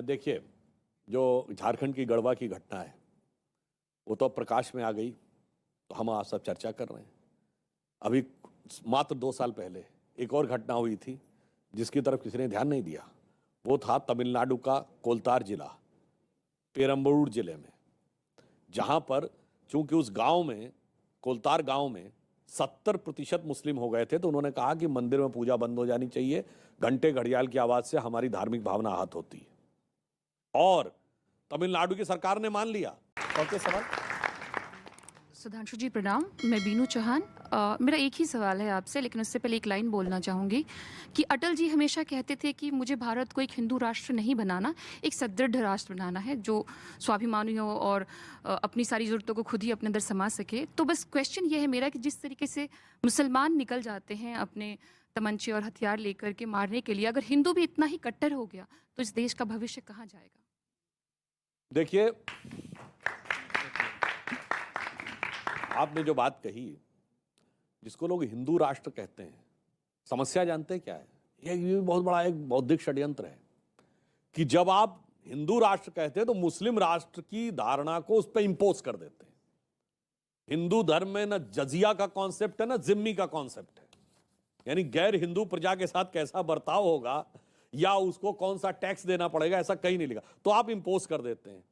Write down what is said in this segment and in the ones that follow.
देखिए, जो झारखंड की गढ़वा की घटना है वो तो अब प्रकाश में आ गई, तो हम आज सब चर्चा कर रहे हैं। अभी मात्र 2 साल पहले एक और घटना हुई थी जिसकी तरफ किसी ने ध्यान नहीं दिया। वो था तमिलनाडु का कोलतार जिला, पेरम्बलूर जिले में, जहां पर चूंकि उस गांव में, कोलतार गांव में 70% मुस्लिम हो गए थे, तो उन्होंने कहा कि मंदिर में पूजा बंद हो जानी चाहिए, घंटे घड़ियाल की आवाज से हमारी धार्मिक भावना आहत होती है। और तमिलनाडु की सरकार ने मान लिया। ओके, सवाल। सुधांशु जी प्रणाम, मैं बीनू चौहान। मेरा एक ही सवाल है आपसे, लेकिन उससे पहले एक लाइन बोलना चाहूँगी कि अटल जी हमेशा कहते थे कि मुझे भारत को एक हिंदू राष्ट्र नहीं बनाना, एक सुदृढ़ राष्ट्र बनाना है जो स्वाभिमानी हो और अपनी सारी ज़रूरतों को खुद ही अपने अंदर समा सके। तो बस क्वेश्चन ये है मेरा कि जिस तरीके से मुसलमान निकल जाते हैं अपने तमंचे और हथियार लेकर के मारने के लिए, अगर हिंदू भी इतना ही कट्टर हो गया तो इस देश का भविष्य कहाँ जाएगा? देखिए, आपने जो बात कही, जिसको लोग हिंदू राष्ट्र कहते हैं, समस्या जानते हैं क्या है? ये बहुत बड़ा एक बौद्धिक षड्यंत्र है कि जब आप हिंदू राष्ट्र कहते हैं तो मुस्लिम राष्ट्र की धारणा को उस पर इंपोज कर देते हैं। हिंदू धर्म में ना जजिया का कॉन्सेप्ट है ना जिम्मी का कॉन्सेप्ट है, यानी गैर हिंदू प्रजा के साथ कैसा बर्ताव होगा या उसको कौन सा टैक्स देना पड़ेगा, ऐसा कहीं नहीं लिखा, तो आप इंपोज कर देते हैं।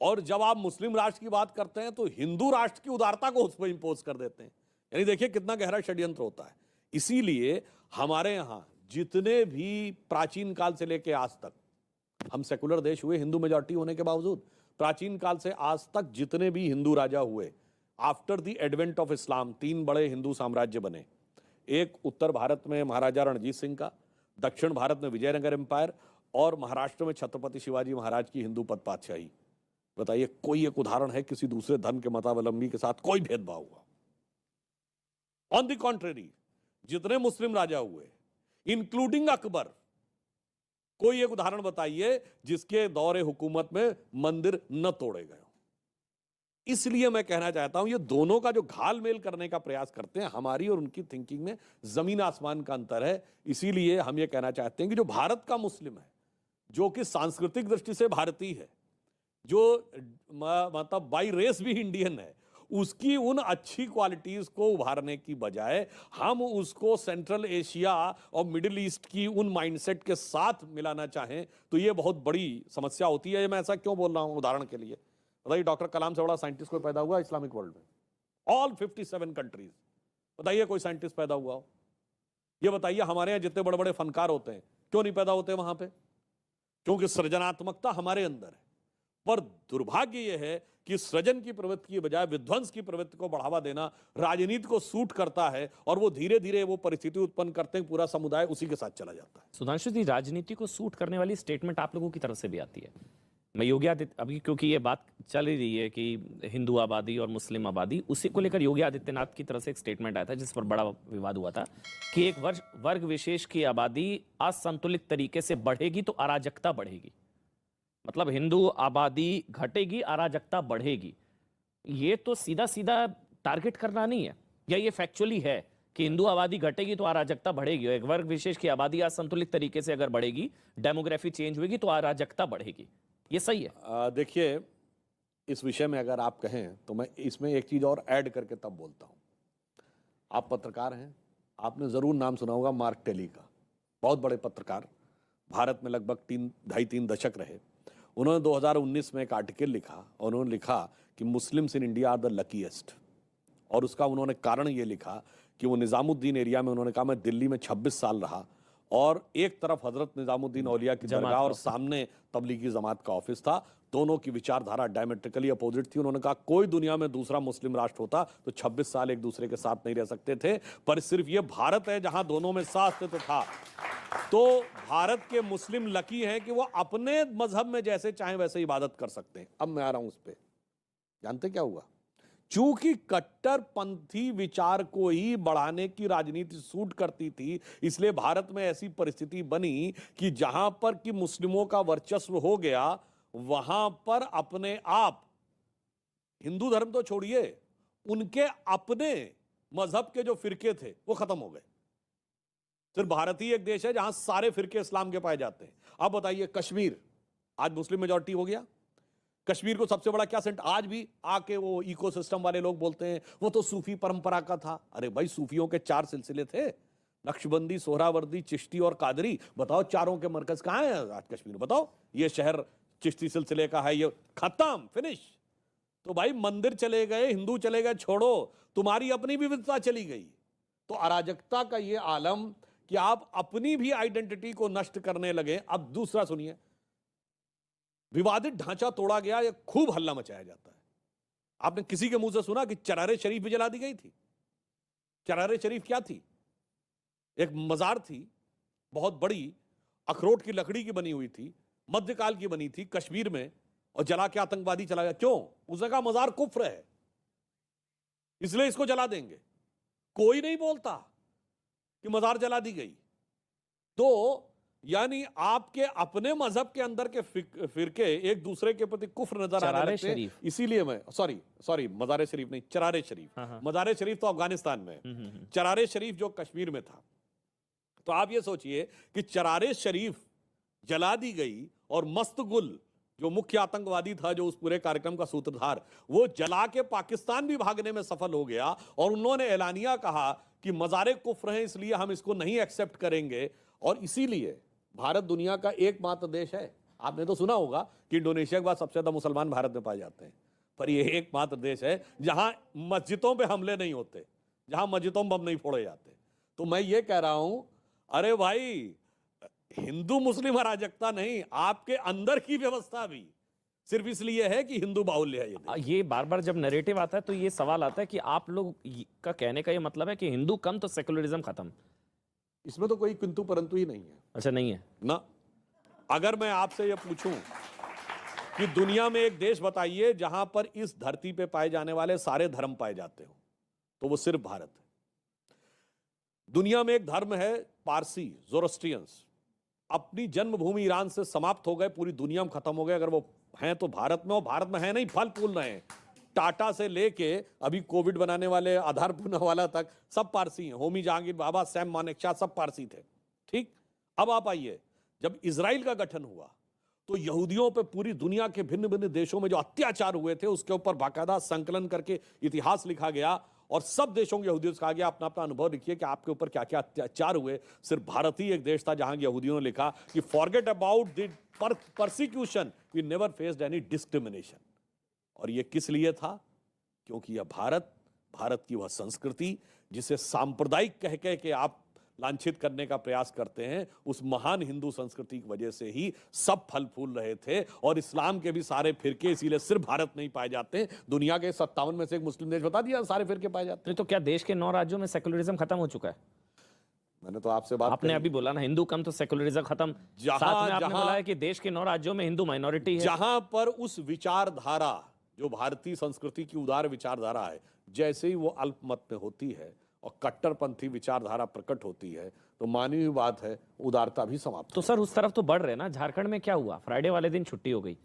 और जब आप मुस्लिम राष्ट्र की बात करते हैं तो हिंदू राष्ट्र की उदारता को उस पर इंपोज कर देते हैं। यानी देखिए कितना गहरा षड्यंत्र होता है। इसीलिए हमारे यहां जितने भी प्राचीन काल से लेकर आज तक, हम सेकुलर देश हुए हिंदू मेजॉरिटी होने के बावजूद, प्राचीन काल से आज तक जितने भी हिंदू राजा हुए, after the advent of Islam 3 बड़े हिंदू साम्राज्य बने। एक उत्तर भारत में महाराजा रणजीत सिंह का, दक्षिण भारत में विजयनगर एम्पायर, और महाराष्ट्र में छत्रपति शिवाजी महाराज की हिंदू पद पातशाही। बताइए कोई एक उदाहरण है किसी दूसरे धर्म के मतावलंबी के साथ कोई भेदभाव हुआ? ऑन द कॉन्ट्रेरी, जितने मुस्लिम राजा हुए इंक्लूडिंग अकबर, कोई एक उदाहरण बताइए जिसके दौरे हुकूमत में मंदिर न तोड़े गए। इसलिए मैं कहना चाहता हूं, ये दोनों का जो घालमेल करने का प्रयास करते हैं, हमारी और उनकी थिंकिंग में जमीन आसमान का अंतर है। इसीलिए हम ये कहना चाहते हैं कि जो भारत का मुस्लिम है, जो कि सांस्कृतिक दृष्टि से भारतीय है, जो मतलब बाई रेस भी इंडियन है, उसकी उन अच्छी क्वालिटीज को उभारने की बजाय हम उसको सेंट्रल एशिया और मिडिल ईस्ट की उन माइंडसेट के साथ मिलाना चाहें तो ये बहुत बड़ी समस्या होती है। मैं ऐसा क्यों बोल रहा हूं? उदाहरण के लिए बताइए, डॉक्टर कलाम से बड़ा साइंटिस्ट कोई पैदा हुआ इस्लामिक वर्ल्ड में? ऑल 57 कंट्रीज, बताइए कोई साइंटिस्ट पैदा हुआ हो? ये बताइए हमारे यहां जितने बड़े बड़े फनकार होते हैं क्यों नहीं पैदा होते वहां पे? क्योंकि सृजनात्मकता हमारे अंदर है। पर दुर्भाग्य यह है कि सृजन की प्रवृत्ति की बजाय विध्वंस की प्रवृत्ति को बढ़ावा देना राजनीति को सूट करता है, और वो धीरे धीरे वो परिस्थिति उत्पन्न करते हैं, पूरा समुदाय उसी के साथ चला जाता है। सुधांशु जी, राजनीति को सूट करने वाली स्टेटमेंट आप लोगों की तरफ से भी आती है। मैं योगी आदित्य, अभी क्योंकि ये बात चल ही रही है कि हिंदू आबादी और मुस्लिम आबादी, उसी को लेकर योगी आदित्यनाथ की तरफ से एक स्टेटमेंट आया था जिस पर बड़ा विवाद हुआ था कि एक वर्ग विशेष की आबादी असंतुलित तरीके से बढ़ेगी तो अराजकता बढ़ेगी। मतलब हिंदू आबादी घटेगी, अराजकता बढ़ेगी। ये तो सीधा सीधा टारगेट करना नहीं है, या ये फैक्चुअली है कि हिंदू आबादी घटेगी तो अराजकता बढ़ेगी, एक वर्ग विशेष की आबादी असंतुलित तरीके से अगर बढ़ेगी, डेमोग्राफी चेंज होगी तो अराजकता बढ़ेगी? ये सही है? देखिए, इस विषय में अगर आप कहें तो मैं इसमें एक चीज और ऐड करके तब बोलता हूं। आप पत्रकार हैं, आपने जरूर नाम सुना होगा मार्क टेली का, बहुत बड़े पत्रकार, भारत में लगभग 2.5-3 दशक रहे। उन्होंने 2019 में एक आर्टिकल लिखा और उन्होंने लिखा कि Muslims in India are the luckiest, और उसका उन्होंने कारण ये लिखा कि वो निजामुद्दीन एरिया में, उन्होंने कहा मैं दिल्ली में 26 साल रहा, और एक तरफ हजरत निजामुद्दीन औलिया की दरगाह और सामने तबलीगी जमात का ऑफिस था। दोनों की विचारधारा डायमेट्रिकली अपोजिट थी। उन्होंने कहा कोई दुनिया में दूसरा मुस्लिम राष्ट्र होता तो 26 साल एक दूसरे के साथ नहीं रह सकते थे, पर सिर्फ ये भारत है जहां दोनों में साथ था। तो भारत के मुस्लिम लकी हैं कि वो अपने मजहब में जैसे चाहें वैसे इबादत कर सकते हैं। अब मैं आ रहा हूं उस पर। जानते क्या हुआ? चूंकि कट्टरपंथी विचार को ही बढ़ाने की राजनीति सूट करती थी, इसलिए भारत में ऐसी परिस्थिति बनी कि जहां पर कि मुस्लिमों का वर्चस्व हो गया, वहां पर अपने आप, हिंदू धर्म तो छोड़िए, उनके अपने मजहब के जो फिरके थे वो खत्म हो गए। सिर्फ भारत ही एक देश है जहां सारे फिरके इस्लाम के पाए जाते हैं। अब बताइए, कश्मीर आज मुस्लिम मेजॉरिटी हो गया। कश्मीर को सबसे बड़ा क्या सेंटर, आज भी आके वो इकोसिस्टम वाले लोग बोलते हैं वो तो सूफी परंपरा का था। अरे भाई, सूफियों के 4 सिलसिले थे, नक्शबंदी, सोहरावर्दी, चिश्ती और कादरी। बताओ चारों के मरकज कहां है आज कश्मीर? बताओ, ये शहर चिश्ती सिलसिले का है, ये खत्म, फिनिश। तो भाई मंदिर चले गए, हिंदू चले गए, छोड़ो, तुम्हारी अपनी विविधता चली गई। तो अराजकता का ये आलम कि आप अपनी भी आइडेंटिटी को नष्ट करने लगे। अब दूसरा सुनिए, विवादित ढांचा तोड़ा गया, ये खूब हल्ला मचाया जाता है। आपने किसी के मुंह से सुना कि चरारे शरीफ भी जला दी गई थी? चरारे शरीफ क्या थी? एक मजार थी, बहुत बड़ी, अखरोट की लकड़ी की बनी हुई थी, मध्यकाल की बनी थी कश्मीर में, और जला के आतंकवादी चला गया। क्यों? उसने कहा मजार कुफ्र है, इसलिए इसको जला देंगे। कोई नहीं बोलता कि मजार जला दी गई। तो यानी आपके अपने मजहब के अंदर के फिरके एक दूसरे के प्रति कुफ्र नजर आने लगते हैं। इसीलिए मैं सॉरी मज़ार शरीफ नहीं, चरारे शरीफ। मज़ार शरीफ तो अफगानिस्तान में है, चरारे शरीफ जो कश्मीर में था। तो आप ये सोचिए कि चरारे शरीफ जला दी गई और मस्तगुल जो मुख्य आतंकवादी था, जो उस पूरे कार्यक्रम का सूत्रधार, वो जला के पाकिस्तान भी भागने में सफल हो गया। और उन्होंने एलानिया कहा कि मज़ारे कुफ्र हैं, इसलिए हम इसको नहीं एक्सेप्ट करेंगे। और इसीलिए भारत दुनिया का एकमात्र देश है, आपने तो सुना होगा कि इंडोनेशिया के बाद सबसे ज्यादा मुसलमान भारत में पाए जाते हैं, पर यह एकमात्र देश है जहां मस्जिदों पे हमले नहीं होते, जहां मस्जिदों में बम नहीं फोड़े जाते। तो मैं ये कह रहा हूं, अरे भाई, हिंदू मुस्लिम अराजकता नहीं, आपके अंदर की व्यवस्था भी सिर्फ इसलिए है कि हिंदू बाहुल्य है। ये बार बार जब नैरेटिव आता है तो ये सवाल आता है कि आप लोग का कहने का ये मतलब है कि हिंदू कम तो सेकुलरिज्म खत्म। इसमें तो कोई किंतु परंतु ही नहीं है। अच्छा, नहीं है ना। अगर मैं आपसे यह पूछूं कि दुनिया में एक देश बताइए जहां पर इस धरती पे पाए जाने वाले सारे धर्म पाए जाते हो, तो वो सिर्फ भारत है। दुनिया में एक धर्म है पारसी, ज़ोरोस्ट्रियंस, अपनी जन्मभूमि ईरान से समाप्त हो गए, पूरी दुनिया में खत्म हो गए। अगर वो हैं तो भारत में, और भारत में है नहीं, फल फूल रहे हैं। टाटा से लेके अभी कोविड बनाने वाले आधार पूनावाला तक सब पारसी हैं। होमी जहांगीर, बाबा सैम मानेकशॉ, सब पारसी थे। ठीक, अब आप आइए, जब इजराइल का गठन हुआ तो यहूदियों पे पूरी दुनिया के भिन्न भिन्न देशों में जो अत्याचार हुए थे उसके ऊपर बाकायदा संकलन करके इतिहास लिखा गया, और सब देशों के यहूदियों से कहा गया अपना अपना अनुभव लिखिए कि आपके ऊपर क्या क्या अत्याचार हुए। सिर्फ भारत ही एक देश था जहां यहूदियों ने लिखा कि forget about the persecution, we never faced any discrimination. और ये किस लिए था? क्योंकि यह भारत की वह संस्कृति जिसे सांप्रदायिक कह कह के आप लांछित करने का प्रयास करते हैं, उस महान हिंदू संस्कृति की वजह से ही सब फल फूल रहे थे। और इस्लाम के भी सारे फिरके इसीलिए सिर्फ भारत नहीं पाए जाते, दुनिया के 57 में से एक मुस्लिम देश बता दिया सारे फिरके पाए जाते हैं। तो क्या देश के 9 राज्यों में सेकुलरिज्म खत्म हो चुका है? मैंने तो आपसे बात आपने अभी बोला ना, हिंदू कम तो सेकुलरिज्म खत्म। साथ में आपने बोला है कि देश के 9 राज्यों में हिंदू माइनॉरिटी है। जहां पर उस विचारधारा, जो भारतीय संस्कृति की उदार विचारधारा है, जैसे ही वो अल्पमत में होती है और कट्टरपंथी विचारधारा प्रकट होती है, तो मानी हुई बात है, उदारता भी समाप्त। तो सर उस तरफ तो बढ़ रहे ना। झारखंड में क्या हुआ? फ्राइडे वाले दिन छुट्टी हो गई,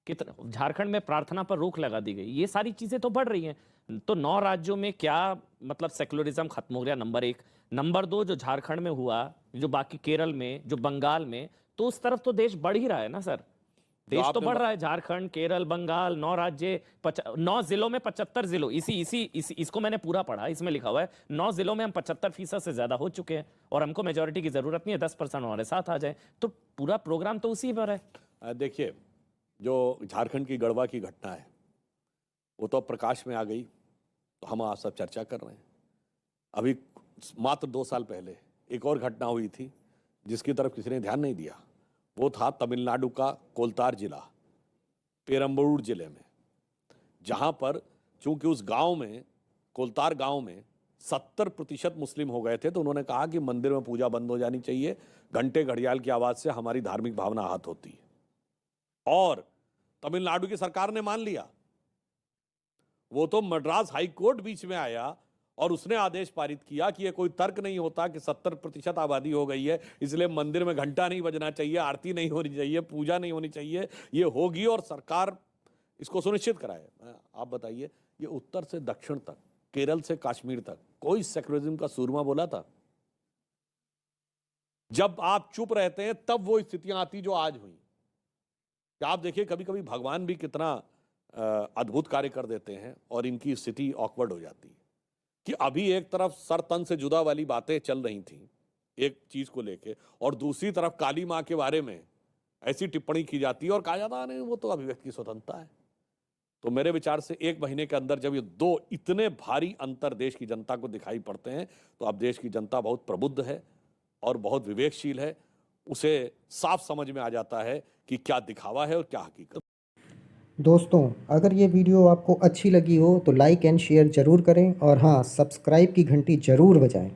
कितना झारखंड में प्रार्थना पर रोक लगा दी गई। ये सारी चीजें तो बढ़ रही हैं। तो 9 राज्यों में क्या मतलब सेकुलरिज्म खत्म हो गया? नंबर 1। नंबर 2, जो झारखंड में हुआ, जो बाकी केरल में, जो बंगाल में, तो उस तरफ तो देश बढ़ ही रहा है ना सर। देश तो बढ़ रहा है। झारखंड, केरल, बंगाल, 9 राज्य, 9 जिलों में 75 जिलों, इसको मैंने पूरा पढ़ा, इसमें लिखा हुआ है 9 जिलों में हम 75% से ज्यादा हो चुके हैं, और हमको मेजोरिटी की जरूरत नहीं है, 10% हमारे साथ आ जाए, तो पूरा प्रोग्राम तो उसी पर है। देखिए, जो झारखंड की गढ़वा की घटना है वो तो प्रकाश में आ गई, तो हम आज सब चर्चा कर रहे हैं। अभी मात्र 2 साल पहले एक और घटना हुई थी जिसकी तरफ किसी ने ध्यान नहीं दिया। वो था तमिलनाडु का कोलतार जिला, पेरम्बलूर जिले में, जहां पर चूंकि उस गांव में, कोलतार गांव में 70% मुस्लिम हो गए थे, तो उन्होंने कहा कि मंदिर में पूजा बंद हो जानी चाहिए, घंटे घड़ियाल की आवाज से हमारी धार्मिक भावना आहत होती है। और तमिलनाडु की सरकार ने मान लिया। वो तो मद्रास हाई कोर्ट बीच में आया और उसने आदेश पारित किया कि यह कोई तर्क नहीं होता कि 70% आबादी हो गई है, इसलिए मंदिर में घंटा नहीं बजना चाहिए, आरती नहीं होनी चाहिए, पूजा नहीं होनी चाहिए, ये होगी, और सरकार इसको सुनिश्चित कराए। आप बताइए, ये उत्तर से दक्षिण तक, केरल से कश्मीर तक कोई सेकुलरिज्म का सूरमा बोला था? जब आप चुप रहते हैं तब वो स्थितियां आती जो आज हुई। कि आप देखिए कभी कभी भगवान भी कितना अद्भुत कार्य कर देते हैं और इनकी स्थिति ऑकवर्ड हो जाती है कि अभी एक तरफ सर तन से जुदा वाली बातें चल रही थी एक चीज को लेके, और दूसरी तरफ काली माँ के बारे में ऐसी टिप्पणी की जाती है और कहा जाता है नहीं वो तो अभिव्यक्ति की स्वतंत्रता है। तो मेरे विचार से 1 महीने के अंदर जब ये दो इतने भारी अंतर देश की जनता को दिखाई पड़ते हैं तो अब देश की जनता बहुत प्रबुद्ध है और बहुत विवेकशील है। उसे साफ समझ में आ जाता है कि क्या दिखावा है और क्या हकीकत। दोस्तों, अगर ये वीडियो आपको अच्छी लगी हो तो लाइक एंड शेयर ज़रूर करें और हाँ, सब्सक्राइब की घंटी ज़रूर बजाएं।